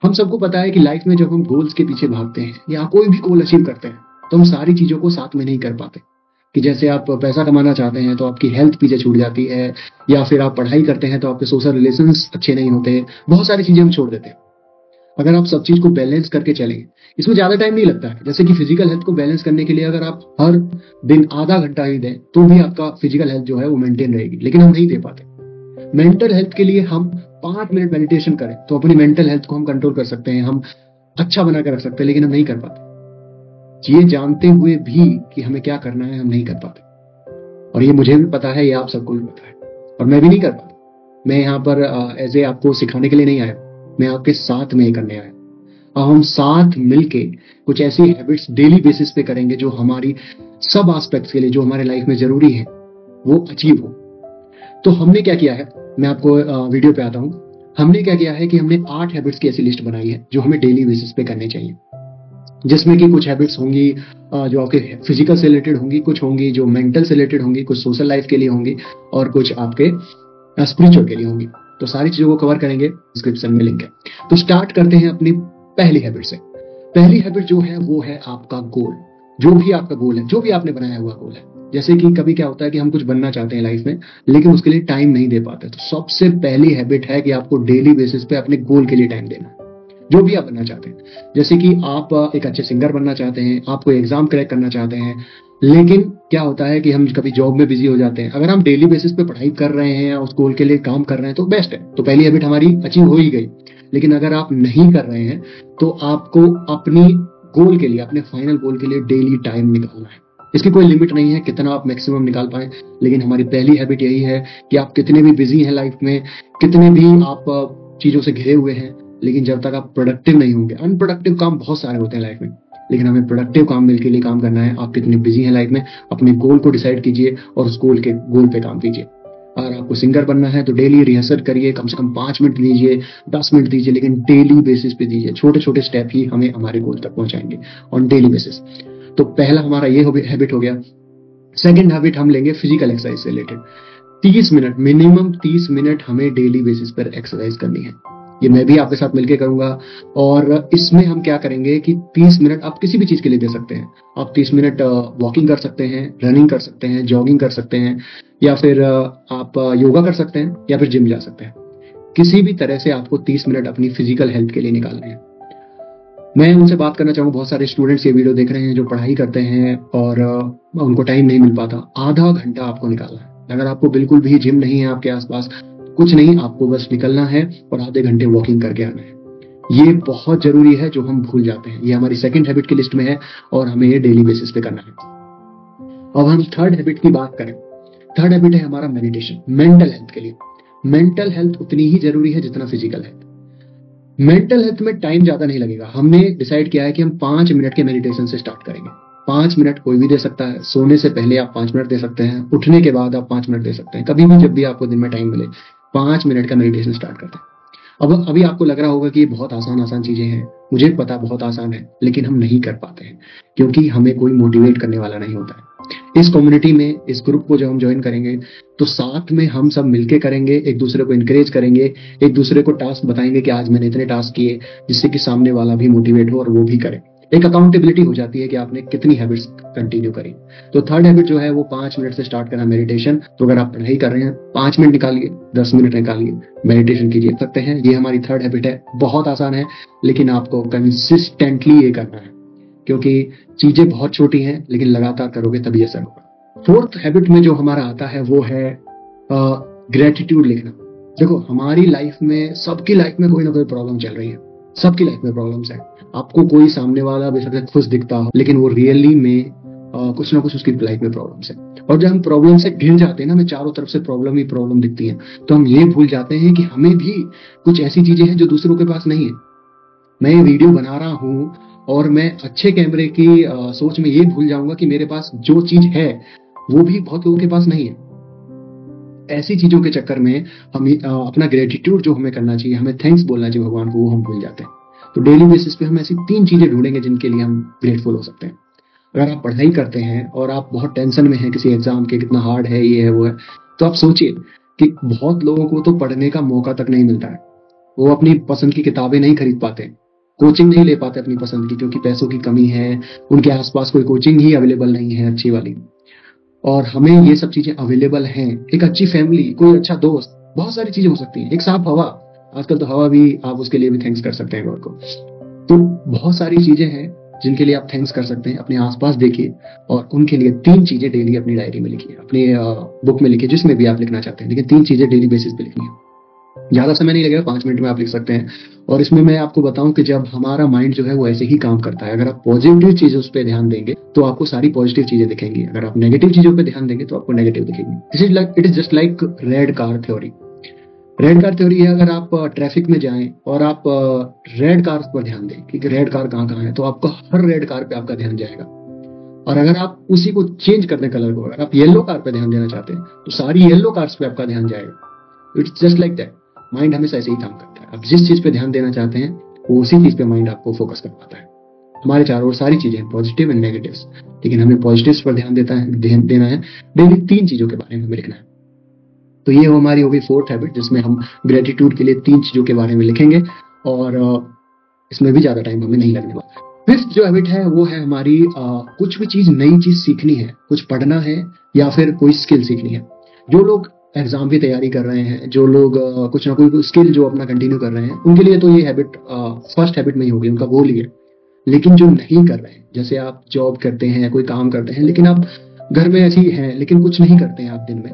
हम सबको पता है कि लाइफ में जब हम गोल्स के पीछे भागते हैं या कोई भी गोल अचीव करते हैं, तो हम सारी चीज़ों को साथ में नहीं कर पाते। कि जैसे आप पैसा कमाना चाहते हैं, तो आपकी हेल्थ पीछे छूट जाती है, या फिर आप पढ़ाई करते हैं, तो आपके सोशल रिलेशंस अच्छे नहीं होते। बहुत सारी चीज़ें हम छोड़ देते हैं। अगर आप सब चीज़ को बैलेंस करके चलेंगे, इसमें ज़्यादा टाइम नहीं लगता है। जैसे कि फिजिकल हेल्थ को बैलेंस करने के लिए अगर आप हर दिन आधा घंटा ही दें, तो भी आपका फिजिकल हेल्थ जो है वो मेंटेन रहेगी, लेकिन हम नहीं दे पाते। मेंटल हेल्थ के लिए हम 5 मिनट मेडिटेशन करें तो अपनी मेंटल हेल्थ को हम कंट्रोल कर सकते हैं, हम अच्छा बना कर रख सकते हैं, लेकिन हम नहीं कर पाते। ये जानते हुए भी कि हमें क्या करना है, हम नहीं कर पाते। और ये मुझे भी पता है, ये आप सबको भी पता है, और मैं भी नहीं कर पाता। मैं यहाँ पर ऐसे आपको सिखाने के लिए नहीं आया, मैं आपके साथ में ये करने आया। अब हम साथ मिलके कुछ ऐसी हैबिट्स डेली बेसिस पे करेंगे जो हमारी सब एस्पेक्ट्स के लिए, जो हमारे लाइफ में जरूरी है, वो अचीव हो। तो हमने क्या किया है, मैं आपको वीडियो पे आता हूँ। हमने क्या किया है कि हमने 8 हैबिट्स की ऐसी लिस्ट बनाई है जो हमें डेली बेसिस पे करनी चाहिए, जिसमें कि कुछ हैबिट्स होंगी जो आपके फिजिकल से रिलेटेड होंगी, कुछ होंगी जो मेंटल से रिलेटेड होंगी, कुछ सोशल लाइफ के लिए होंगी, और कुछ आपके स्पिरिचुअल के लिए होंगी। तो सारी चीजों को कवर करेंगे, डिस्क्रिप्शन में लिंक है। तो स्टार्ट करते हैं अपनी पहली हैबिट से। पहली हैबिट जो है वो है आपका गोल। जो भी आपका गोल है, जो भी आपने बनाया हुआ गोल है। जैसे कि कभी क्या होता है कि हम कुछ बनना चाहते हैं लाइफ में, लेकिन उसके लिए टाइम नहीं दे पाते। तो सबसे पहली हैबिट है कि आपको डेली बेसिस पे अपने गोल के लिए टाइम देना है, जो भी आप बनना चाहते हैं। जैसे कि आप एक अच्छे सिंगर बनना चाहते हैं, आप कोई एग्जाम क्रैक करना चाहते हैं, लेकिन क्या होता है कि हम कभी जॉब में बिजी हो जाते हैं। अगर हम डेली बेसिस पे पढ़ाई कर रहे हैं या उस गोल के लिए काम कर रहे हैं तो बेस्ट है, तो पहली हैबिट हमारी अचीव हो ही गई। लेकिन अगर आप नहीं कर रहे हैं, तो आपको अपनी गोल के लिए, अपने फाइनल गोल के लिए डेली टाइम निकालना है। इसकी कोई लिमिट नहीं है कितना आप मैक्सिमम निकाल पाए, लेकिन हमारी पहली हैबिट यही है कि आप कितने भी बिजी हैं लाइफ में, कितने भी आप चीजों से घिरे हुए हैं, लेकिन जब तक आप प्रोडक्टिव नहीं होंगे, अनप्रोडक्टिव काम बहुत सारे होते हैं लाइफ में, लेकिन हमें प्रोडक्टिव काम मिलके लिए काम करना है। आप कितने बिजी हैं लाइफ में, अपने गोल को डिसाइड कीजिए और उस गोल पे काम कीजिए। अगर आपको सिंगर बनना है तो डेली रिहर्सल करिए, कम से कम 5 मिनट दीजिए, 10 मिनट दीजिए, लेकिन डेली बेसिस पे दीजिए। छोटे छोटे स्टेप ही हमें हमारे गोल तक पहुंचाएंगे ऑन डेली बेसिस। तो पहला हमारा ये हैबिट हो गया। सेकेंड हैबिट हम लेंगे फिजिकल एक्सरसाइज से रिलेटेड। 30 मिनट, मिनिमम 30 मिनट हमें डेली बेसिस पर एक्सरसाइज करनी है। ये मैं भी आपके साथ मिलकर करूंगा। और इसमें हम क्या करेंगे कि 30 मिनट आप किसी भी चीज के लिए दे सकते हैं। आप 30 मिनट वॉकिंग कर सकते हैं, रनिंग कर सकते हैं, जॉगिंग कर सकते हैं, या फिर आप योगा कर सकते हैं, या फिर जिम जा सकते हैं। किसी भी तरह से आपको 30 मिनट अपनी फिजिकल हेल्थ के लिए निकालने हैं। मैं उनसे बात करना चाहूंगा, बहुत सारे स्टूडेंट्स ये वीडियो देख रहे हैं जो पढ़ाई करते हैं और उनको टाइम नहीं मिल पाता। आधा घंटा आपको निकालना है। अगर आपको बिल्कुल भी जिम नहीं है आपके आसपास, कुछ नहीं, आपको बस निकलना है और आधे घंटे वॉकिंग करके आना है। ये बहुत जरूरी है, जो हम भूल जाते हैं। ये हमारी सेकंड हैबिट की लिस्ट में है और हमें ये डेली बेसिस पे करना है। अब हम थर्ड हैबिट की बात करें। थर्ड हैबिट है हमारा मेडिटेशन। मेंटल हेल्थ के लिए मेंटल हेल्थ उतनी ही जरूरी है जितना फिजिकल हेल्थ। मेंटल हेल्थ में टाइम ज्यादा नहीं लगेगा। हमने डिसाइड किया है कि हम 5 मिनट के मेडिटेशन से स्टार्ट करेंगे। 5 मिनट कोई भी दे सकता है। सोने से पहले आप 5 मिनट दे सकते हैं, उठने के बाद आप 5 मिनट दे सकते हैं, कभी भी जब भी आपको दिन में टाइम मिले 5 मिनट का मेडिटेशन स्टार्ट करते हैं। अब अभी आपको लग रहा होगा कि ये बहुत आसान आसान चीजें हैं। मुझे पता बहुत आसान है, लेकिन हम नहीं कर पाते हैं क्योंकि हमें कोई मोटिवेट करने वाला नहीं होता है। इस कम्युनिटी में, इस ग्रुप को जब हम ज्वाइन करेंगे, तो साथ में हम सब मिलके करेंगे, एक दूसरे को इंकरेज करेंगे, एक दूसरे को टास्क बताएंगे कि आज मैंने इतने टास्क किए, जिससे कि सामने वाला भी मोटिवेट हो और वो भी करे। एक अकाउंटेबिलिटी हो जाती है कि आपने कितनी हैबिट्स कंटिन्यू करी। तो थर्ड हैबिट जो है वो 5 मिनट से स्टार्ट करना, मेडिटेशन। तो अगर आप पढ़ाई कर रहे हैं, 5 मिनट निकालिए, 10 मिनट निकालिए, मेडिटेशन कीजिए, सकते हैं। ये हमारी थर्ड हैबिट है। बहुत आसान है, लेकिन आपको कंसिस्टेंटली ये करना है, क्योंकि चीजें बहुत छोटी हैं, लेकिन लगातार करोगे तभी असर होगा। फोर्थ हैबिट में जो हमारा आता है वो है ग्रेटिट्यूड लिखना। देखो, हमारी लाइफ में, सबकी लाइफ में कोई ना कोई प्रॉब्लम चल रही है। सबकी लाइफ में प्रॉब्लम्स है। आपको कोई सामने वाला बेशक खुश दिखता हो, लेकिन वो रियली में कुछ ना कुछ उसकी लाइफ में प्रॉब्लम्स है। और जब हम प्रॉब्लम से घिर जाते हैं ना, हमें चारों तरफ से प्रॉब्लम ही प्रॉब्लम दिखती है, तो हम ये भूल जाते हैं कि हमें भी कुछ ऐसी चीजें हैं जो दूसरों के पास नहीं है। मैं ये वीडियो बना रहा हूं और मैं अच्छे कैमरे की सोच में ये भूल जाऊंगा कि मेरे पास जो चीज है वो भी बहुत लोगों के पास नहीं है। ऐसी चीजों के चक्कर में हम अपना ग्रेटिट्यूड जो हमें करना चाहिए, हमें थैंक्स बोलना चाहिए भगवान को, वो हम भूल जाते हैं। तो डेली बेसिस पे हम ऐसी 3 चीजें ढूंढेंगे जिनके लिए हम ग्रेटफुल हो सकते हैं। अगर आप पढ़ाई करते हैं और आप बहुत टेंशन में हैं किसी एग्जाम के, कितना हार्ड है, ये है वो है, तो आप सोचिए कि बहुत लोगों को तो पढ़ने का मौका तक नहीं मिलता है। वो अपनी पसंद की किताबें नहीं खरीद पाते, कोचिंग नहीं ले पाते अपनी पसंद की, क्योंकि पैसों की कमी है, उनके आसपास कोई कोचिंग ही अवेलेबल नहीं है अच्छी वाली। और हमें ये सब चीजें अवेलेबल हैं, एक अच्छी फैमिली, कोई अच्छा दोस्त, बहुत सारी चीजें हो सकती हैं, एक साफ हवा, आजकल तो हवा भी आप उसके लिए भी थैंक्स कर सकते हैं गॉड को। तो बहुत सारी चीजें हैं जिनके लिए आप थैंक्स कर सकते हैं। अपने आसपास देखिए और उनके लिए 3 चीजें डेली अपनी डायरी में लिखिए, अपनी बुक में लिखिए, जिसमें भी आप लिखना चाहते हैं, लेकिन 3 चीजें डेली बेसिस पे लिखनी है। ज्यादा समय नहीं लगेगा, 5 मिनट में आप लिख सकते हैं। और इसमें मैं आपको बताऊं कि जब हमारा माइंड जो है वो ऐसे ही काम करता है, अगर आप पॉजिटिव चीजों पे ध्यान देंगे तो आपको सारी पॉजिटिव चीजें दिखेंगी, अगर आप नेगेटिव चीजों पे ध्यान देंगे तो आपको नेगेटिव दिखेंगी। It is just like red car theory. Red car theory है, अगर आप ट्रैफिक में जाएं और आप रेड कार पर ध्यान दें कि रेड कार कहाँ कहाँ है, तो आपका हर रेड कार पे आपका ध्यान जाएगा। और अगर आप उसी को चेंज कर दें कलर को, अगर आप येलो कार पे ध्यान देना चाहते हैं तो सारी येलो कार्स पे आपका ध्यान जाएगा। It's just like that. Mind हमेशा ऐसे ही काम करता है, आप जिस चीज पे ध्यान देना चाहते हैं वो उसी चीज पे माइंड आपको फोकस कर पाता है। हमारे चारों ओर सारी चीजें हैं, पॉजिटिव एंड नेगेटिव्स, लेकिन हमें पॉजिटिव्स पर ध्यान देना है। डेली 3 चीजों के बारे में हमें लिखना है। तो ये हमारी हो गई 4th हैबिट, जिसमें हम ग्रेटिट्यूड के लिए 3 चीजों के बारे में लिखेंगे और इसमें भी ज्यादा टाइम हमें नहीं लगने वाला है। 5th जो हैबिट है वो है हमारी कुछ भी चीज, नई चीज सीखनी है, कुछ पढ़ना है या फिर कोई स्किल सीखनी है। जो लोग एग्जाम की तैयारी कर रहे हैं, जो लोग कुछ ना कोई स्किल जो अपना कंटिन्यू कर रहे हैं, उनके लिए तो ये हैबिट फर्स्ट हैबिट में ही होगी, उनका गोल ही है। लेकिन जो नहीं कर रहे हैं, जैसे आप जॉब करते हैं, कोई काम करते हैं, लेकिन आप घर में ऐसे ही हैं लेकिन कुछ नहीं करते हैं आप दिन में,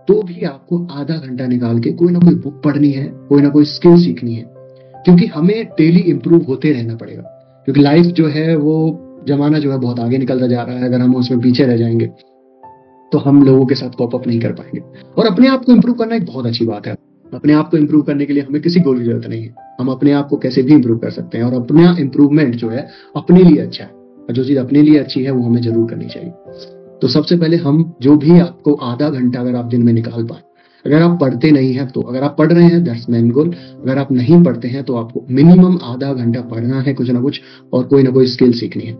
तो भी आपको आधा घंटा निकाल के कोई ना कोई बुक पढ़नी है, कोई ना कोई स्किल सीखनी है, क्योंकि हमें डेली इंप्रूव होते रहना पड़ेगा। क्योंकि लाइफ जो है वो, जमाना जो है बहुत आगे निकलता जा रहा है, अगर हम उसमें पीछे रह जाएंगे तो हम लोगों के साथ कॉप अप नहीं कर पाएंगे। और अपने आप को इंप्रूव करना एक बहुत अच्छी बात है। अपने आप को इंप्रूव करने के लिए हमें किसी गोल की जरूरत नहीं है, हम अपने आप को कैसे भी इंप्रूव कर सकते हैं। और अपना इंप्रूवमेंट जो है अपने लिए अच्छा है, और जो चीज अपने लिए अच्छी है वो हमें जरूर करनी चाहिए। तो सबसे पहले हम जो भी आपको आधा घंटा अगर आप दिन में निकाल पाए, अगर आप पढ़ते नहीं हैं तो, अगर आप पढ़ रहे हैं दैट्स मेन गोल, अगर आप नहीं पढ़ते हैं तो आपको मिनिमम आधा घंटा पढ़ना है कुछ ना कुछ, और कोई ना कोई स्किल सीखनी है।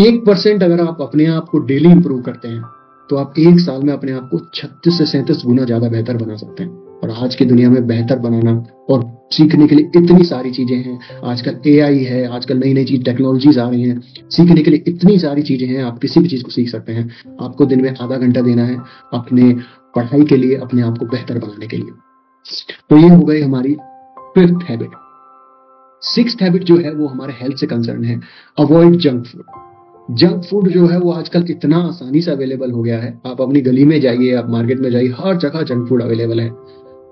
1% अगर आप अपने आप को डेली इंप्रूव करते हैं तो आप 1 साल में अपने आप को 36 से 37 गुना ज्यादा बेहतर बना सकते हैं। और आज की दुनिया में बेहतर बनाना और सीखने के लिए इतनी सारी चीजें हैं। आजकल AI है, आजकल नई नई चीज टेक्नोलॉजीज आ रही हैं, सीखने के लिए इतनी सारी चीजें हैं, आप किसी भी चीज को सीख सकते हैं। आपको दिन में आधा घंटा देना है अपने पढ़ाई के लिए, अपने आप को बेहतर बनाने के लिए। तो ये हो गई हमारी 5th हैबिट। 6th हैबिट जो है वो हमारे हेल्थ से कंसर्न है, avoid junk food. Junk food जो है वो आजकल इतना आसानी से अवेलेबल हो गया है, आप अपनी गली में जाइए, आप मार्केट में जाइए, हर जगह जंक फूड अवेलेबल है।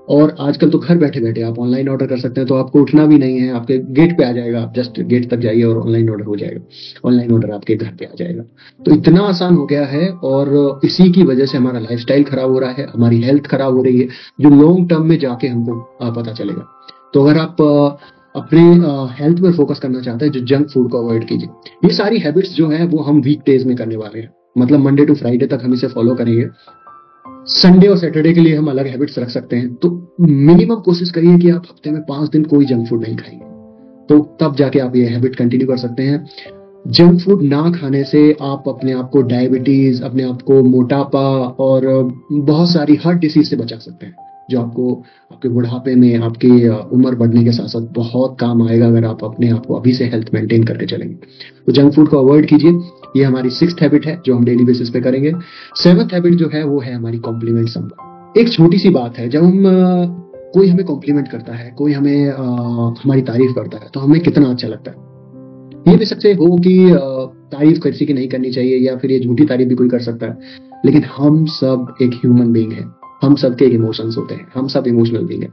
और आजकल तो घर बैठे बैठे आप ऑनलाइन ऑर्डर कर सकते हैं, तो आपको उठना भी नहीं है, आपके गेट पे आ जाएगा, आप जस्ट गेट तक जाइए और ऑनलाइन ऑर्डर हो जाएगा, ऑनलाइन ऑर्डर आपके घर पे आ जाएगा। तो इतना आसान हो गया है, और इसी की वजह से हमारा लाइफस्टाइल खराब हो रहा है, हमारी हेल्थ खराब हो रही है, जो लॉन्ग टर्म में जाके हमको पता चलेगा। तो अगर आप अपने हेल्थ पर फोकस करना चाहते हैं, जो जंक फूड को अवॉइड कीजिए। ये सारी हैबिट्स जो है वो हम वीक डेज में करने वाले हैं, मतलब मंडे टू फ्राइडे तक हम इसे फॉलो करेंगे। संडे और सैटरडे के लिए हम अलग हैबिट्स रख सकते हैं। तो मिनिमम कोशिश करिए कि आप हफ्ते में 5 दिन कोई जंक फूड नहीं खाएंगे, तो तब जाके आप ये हैबिट कंटिन्यू कर सकते हैं। जंक फूड ना खाने से आप अपने आप को डायबिटीज, अपने आप को मोटापा और बहुत सारी हार्ट डिसीज से बचा सकते हैं, जो आपको आपके बुढ़ापे में, आपकी उम्र बढ़ने के साथ साथ बहुत काम आएगा, अगर आप अपने आप को अभी से हेल्थ मेंटेन करके चलेंगे। तो जंक फूड को अवॉइड कीजिए, ये हमारी 6th हैबिट है जो हम डेली बेसिस पे करेंगे। 7th हैबिट जो है वो है हमारी कॉम्प्लीमेंट समवन। एक छोटी सी बात है, जब हम कोई हमें कॉम्प्लीमेंट करता है, कोई हमें हमारी तारीफ करता है, तो हमें कितना अच्छा लगता है। ये भी सकते हो कि तारीफ किसी की नहीं करनी चाहिए, या फिर ये झूठी तारीफ भी कोई कर सकता है, लेकिन हम सब एक ह्यूमन बीइंग है, हम सबके एक इमोशंस होते हैं, हम सब इमोशनल बीइंग है।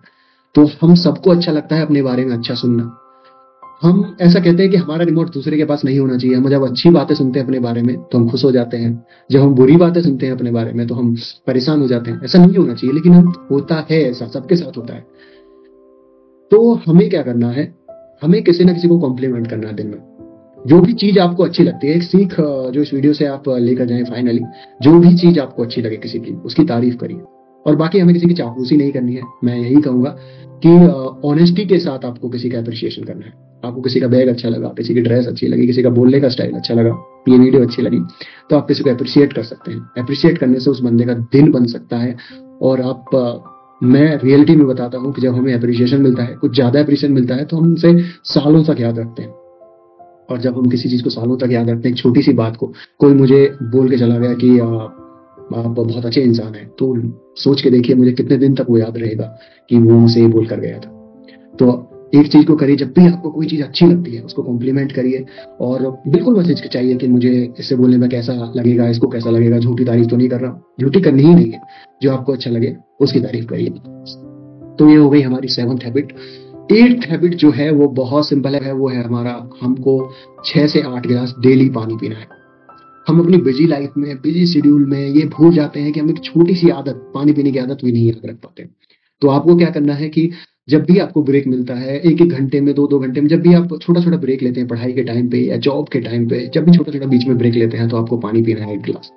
तो हम सबको अच्छा लगता है अपने बारे में अच्छा सुनना। हम ऐसा कहते हैं कि हमारा रिमोट दूसरे के पास नहीं होना चाहिए। हम जब अच्छी बातें सुनते हैं अपने बारे में तो हम खुश हो जाते हैं, जब हम बुरी बातें सुनते हैं अपने बारे में तो हम परेशान हो जाते हैं। ऐसा नहीं होना चाहिए, लेकिन हम होता है, ऐसा सबके साथ होता है। तो हमें क्या करना है, हमें किसी ना किसी को कॉम्प्लीमेंट करना है दिन में। जो भी चीज आपको अच्छी लगती है, एक सीख जो इस वीडियो से आप लेकर जाएं फाइनली, जो भी चीज आपको अच्छी लगे किसी की, उसकी तारीफ करिए। और बाकी हमें किसी की चापलूसी नहीं करनी है। मैं यही कहूंगा कि ऑनेस्टी के साथ आपको किसी का अप्रिशिएशन करना है। आपको किसी का बैग अच्छा लगा, किसी की ड्रेस अच्छी लगी, किसी का बोलने का स्टाइल अच्छा लगा, ये वीडियो अच्छी लगी, तो आप किसी को अप्रिशिएट कर सकते हैं। अप्रिशिएट करने से उस बंदे का दिन बन सकता है, और आप मैं रियलिटी में बताता हूँ कि जब हमें अप्रिशिएशन मिलता है, कुछ ज्यादा अप्रिशिएशन मिलता है, तो हम उसे सालों तक याद रखते हैं। और जब हम किसी चीज को सालों तक याद रखते हैं, एक छोटी सी बात को, कोई मुझे बोल के चला गया कि आप बहुत अच्छे इंसान हैं, तो सोच के देखिए मुझे कितने दिन तक वो याद रहेगा कि वो मुझे ये बोल कर गया था। तो एक चीज को करिए, जब भी आपको कोई चीज अच्छी लगती है उसको कॉम्प्लीमेंट करिए, और बिल्कुल बस चाहिए कि मुझे इससे बोलने में कैसा लगेगा, इसको कैसा लगेगा। झूठी तारीफ तो नहीं कर रहा, झूठी करनी ही नहीं है, जो आपको अच्छा लगे उसकी तारीफ करिए। तो ये हो गई हमारी 7th हैबिट। 8th हैबिट जो है वो बहुत सिंपल है, वो है हमारा, हमको 6 से 8 गिलास डेली पानी पीना है। हम अपनी बिजी लाइफ में, बिजी शेड्यूल में ये भूल जाते हैं कि हम एक छोटी सी आदत, पानी पीने की आदत भी नहीं याद रख पाते। तो आपको क्या करना है कि जब भी आपको ब्रेक मिलता है, 1-1 घंटे में, 2-2 घंटे में, जब भी आप छोटा-छोटा ब्रेक लेते हैं पढ़ाई के टाइम पे या जॉब के टाइम पे, जब भी छोटा-छोटा बीच में ब्रेक लेते हैं, तो आपको पानी पीना है 1 गिलास।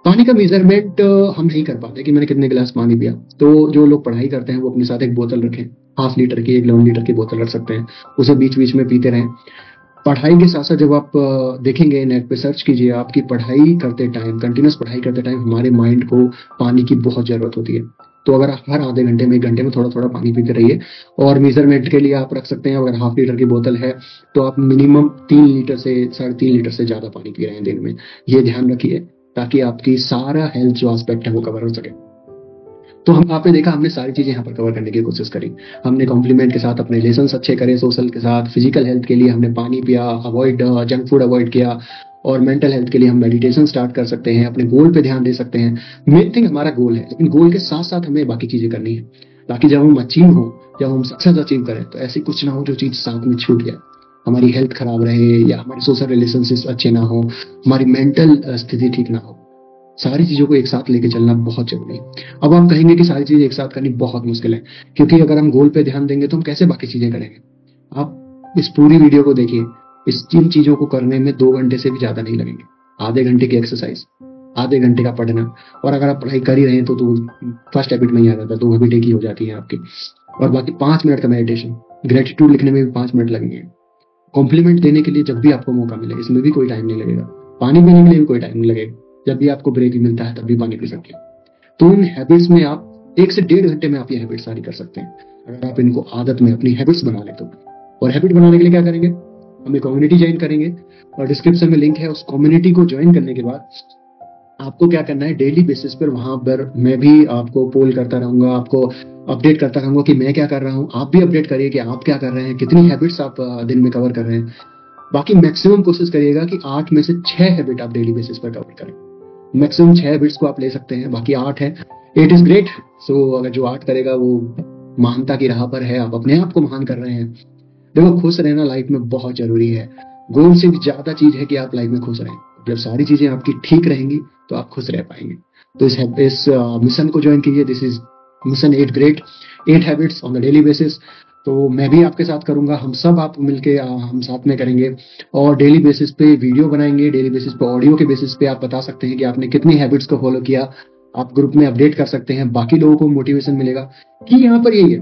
पानी का मेजरमेंट हम नहीं कर पाते कि मैंने कितने गिलास पानी पिया। तो जो लोग पढ़ाई करते हैं वो अपने साथ एक बोतल रखें, 1/2 लीटर की, 1 लीटर की बोतल रख सकते हैं, उसे बीच-बीच में पीते रहें। पढ़ाई के साथ-साथ जब आप देखेंगे, नेट पे सर्च कीजिए, आपकी पढ़ाई करते टाइम, कंटिन्यूअस पढ़ाई करते टाइम हमारे माइंड को पानी की बहुत ज़रूरत होती है। तो अगर आप हर आधे घंटे में, 1 घंटे में थोड़ा-थोड़ा पानी पीते रहिए। और मेजरमेंट के लिए आप रख सकते हैं, अगर 1/2 लीटर की बोतल है, तो आप मिनिमम 3 लीटर से 3.5 लीटर से ज़्यादा पानी पी रहे हैं दिन में। ये ध्यान रखिए, ताकि आपकी सारा हेल्थ जो एस्पेक्ट है वो कवर हो सके। तो हम आपने देखा, हमने सारी चीजें यहाँ पर कवर करने की कोशिश करी। हमने कॉम्प्लीमेंट के साथ अपने रिलेशंस अच्छे करे, सोशल के साथ, फिजिकल हेल्थ के लिए हमने पानी पिया, जंक फूड अवॉइड किया, और मेंटल हेल्थ के लिए हम मेडिटेशन स्टार्ट कर सकते हैं, अपने गोल पे ध्यान दे सकते हैं। मेन थिंग हमारा गोल है, लेकिन गोल के साथ साथ हमें बाकी चीजें करनी है, ताकि जब हम अचीव हो, जब हम सक्सेस अचीव करें, तो ऐसी कुछ ना हो जो चीज साथ में छूट जाए, हमारी हेल्थ खराब रहे, या हमारे सोशल रिलेशनशिप अच्छे ना हो, हमारी मेंटल स्थिति ठीक ना हो। सारी चीजों को एक साथ लेके चलना बहुत जरूरी है। अब आप कहेंगे कि सारी चीजें एक साथ करनी बहुत मुश्किल है, क्योंकि अगर हम गोल पे ध्यान देंगे तो हम कैसे बाकी चीजें करेंगे। आप इस पूरी वीडियो को देखिए, इस तीन चीजों को करने में 2 घंटे से भी ज्यादा नहीं लगेंगे। आधे घंटे की एक्सरसाइज, आधे घंटे का पढ़ना, और अगर आप पढ़ाई कर ही रहे हैं तो फर्स्ट हैबिट में ही आ जाता है, 2 हैबिट एक ही हो जाती है आपकी। और बाकी 5 मिनट का मेडिटेशन, ग्रेटिट्यूड लिखने में भी 5 मिनट लगेंगे। कॉम्प्लीमेंट देने के लिए जब भी आपको मौका मिले, इसमें भी कोई टाइम नहीं लगेगा। पानी पीने के लिए भी कोई टाइम नहीं लगेगा, जब भी आपको ब्रेक मिलता है तब भी पानी पी सकते हैं। तो इन हैबिट्स में आप 1 से 1.5 घंटे में आप ये हैबिट सारी कर सकते हैं, अगर आप इनको आदत में, अपनी हैबिट्स बना ले तो। और हैबिट बनाने के लिए क्या करेंगे, हम एक कम्युनिटी ज्वाइन करेंगे, और डिस्क्रिप्शन में लिंक है। उस कम्युनिटी को ज्वाइन करने के बाद आपको क्या करना है, डेली बेसिस पर वहां पर मैं भी आपको पोल करता रहूंगा, आपको अपडेट करता रहूंगा कि मैं क्या कर रहा हूँ। आप भी अपडेट करिए कि आप क्या कर रहे हैं, कितनी हैबिट्स आप दिन में कवर कर रहे हैं। बाकी मैक्सिमम कोशिश करिएगा कि 8 में से 6 हैबिट आप डेली बेसिस पर कवर करें। मैक्सिमम 6 हैबिट्स को आप ले सकते हैं, बाकी 8 है, 8 इज ग्रेट। सो अगर जो 8 करेगा वो महानता की राह पर है, आप अपने आप को महान कर रहे हैं। देखो, खुश रहना लाइफ में बहुत जरूरी है। गोल से भी ज्यादा चीज है कि आप लाइफ में खुश रहें। जब सारी चीजें आपकी ठीक रहेंगी तो आप खुश रह पाएंगे। तो इस मिशन को ज्वाइन कीजिए। This is mission 8 great, 8 habits on the daily basis. तो मैं भी आपके साथ करूंगा, हम सब आप मिलके हम साथ में करेंगे, और डेली बेसिस पे वीडियो बनाएंगे, डेली बेसिस पे ऑडियो के बेसिस पे आप बता सकते हैं कि आपने कितनी हैबिट्स को फॉलो किया। आप ग्रुप में अपडेट कर सकते हैं, बाकी लोगों को मोटिवेशन मिलेगा। कि यहाँ पर यही है,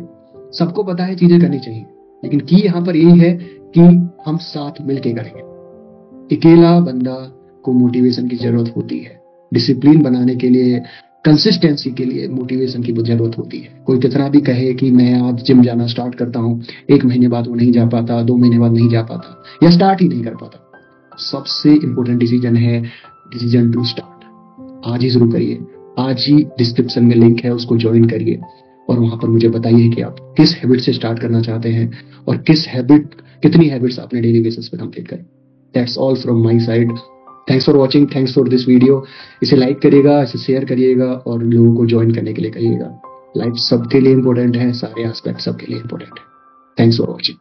सबको पता है चीजें करनी चाहिए, लेकिन की यहाँ पर यही है कि हम साथ मिलके करेंगे। अकेला बंदा को मोटिवेशन की जरूरत होती है, डिसिप्लिन बनाने के लिए, कंसिस्टेंसी के लिए मोटिवेशन की जरूरत होती है। कोई कितना भी कहे कि मैं आज जिम जाना स्टार्ट करता हूँ, 1 महीने बाद वो नहीं जा पाता, 2 महीने बाद नहीं जा पाता, या स्टार्ट ही नहीं कर पाता। सबसे इंपॉर्टेंट डिसीजन है डिसीजन टू स्टार्ट। आज ही शुरू करिए, आज ही डिस्क्रिप्शन में लिंक है, उसको ज्वाइन करिए, और वहां पर मुझे बताइए कि आप किस हैबिट से स्टार्ट करना चाहते हैं, और कितनी हैबिट्स आपने डेली बेसिस पे कंप्लीट करें। That's all from my side. Thanks for watching, thanks for this video. इसे लाइक करिएगा, इसे शेयर करिएगा, और लोगों को ज्वाइन करने के लिए कहिएगा। लाइफ सबके लिए इंपॉर्टेंट है, सारे एस्पेक्ट सबके लिए इंपॉर्टेंट है। Thanks for watching.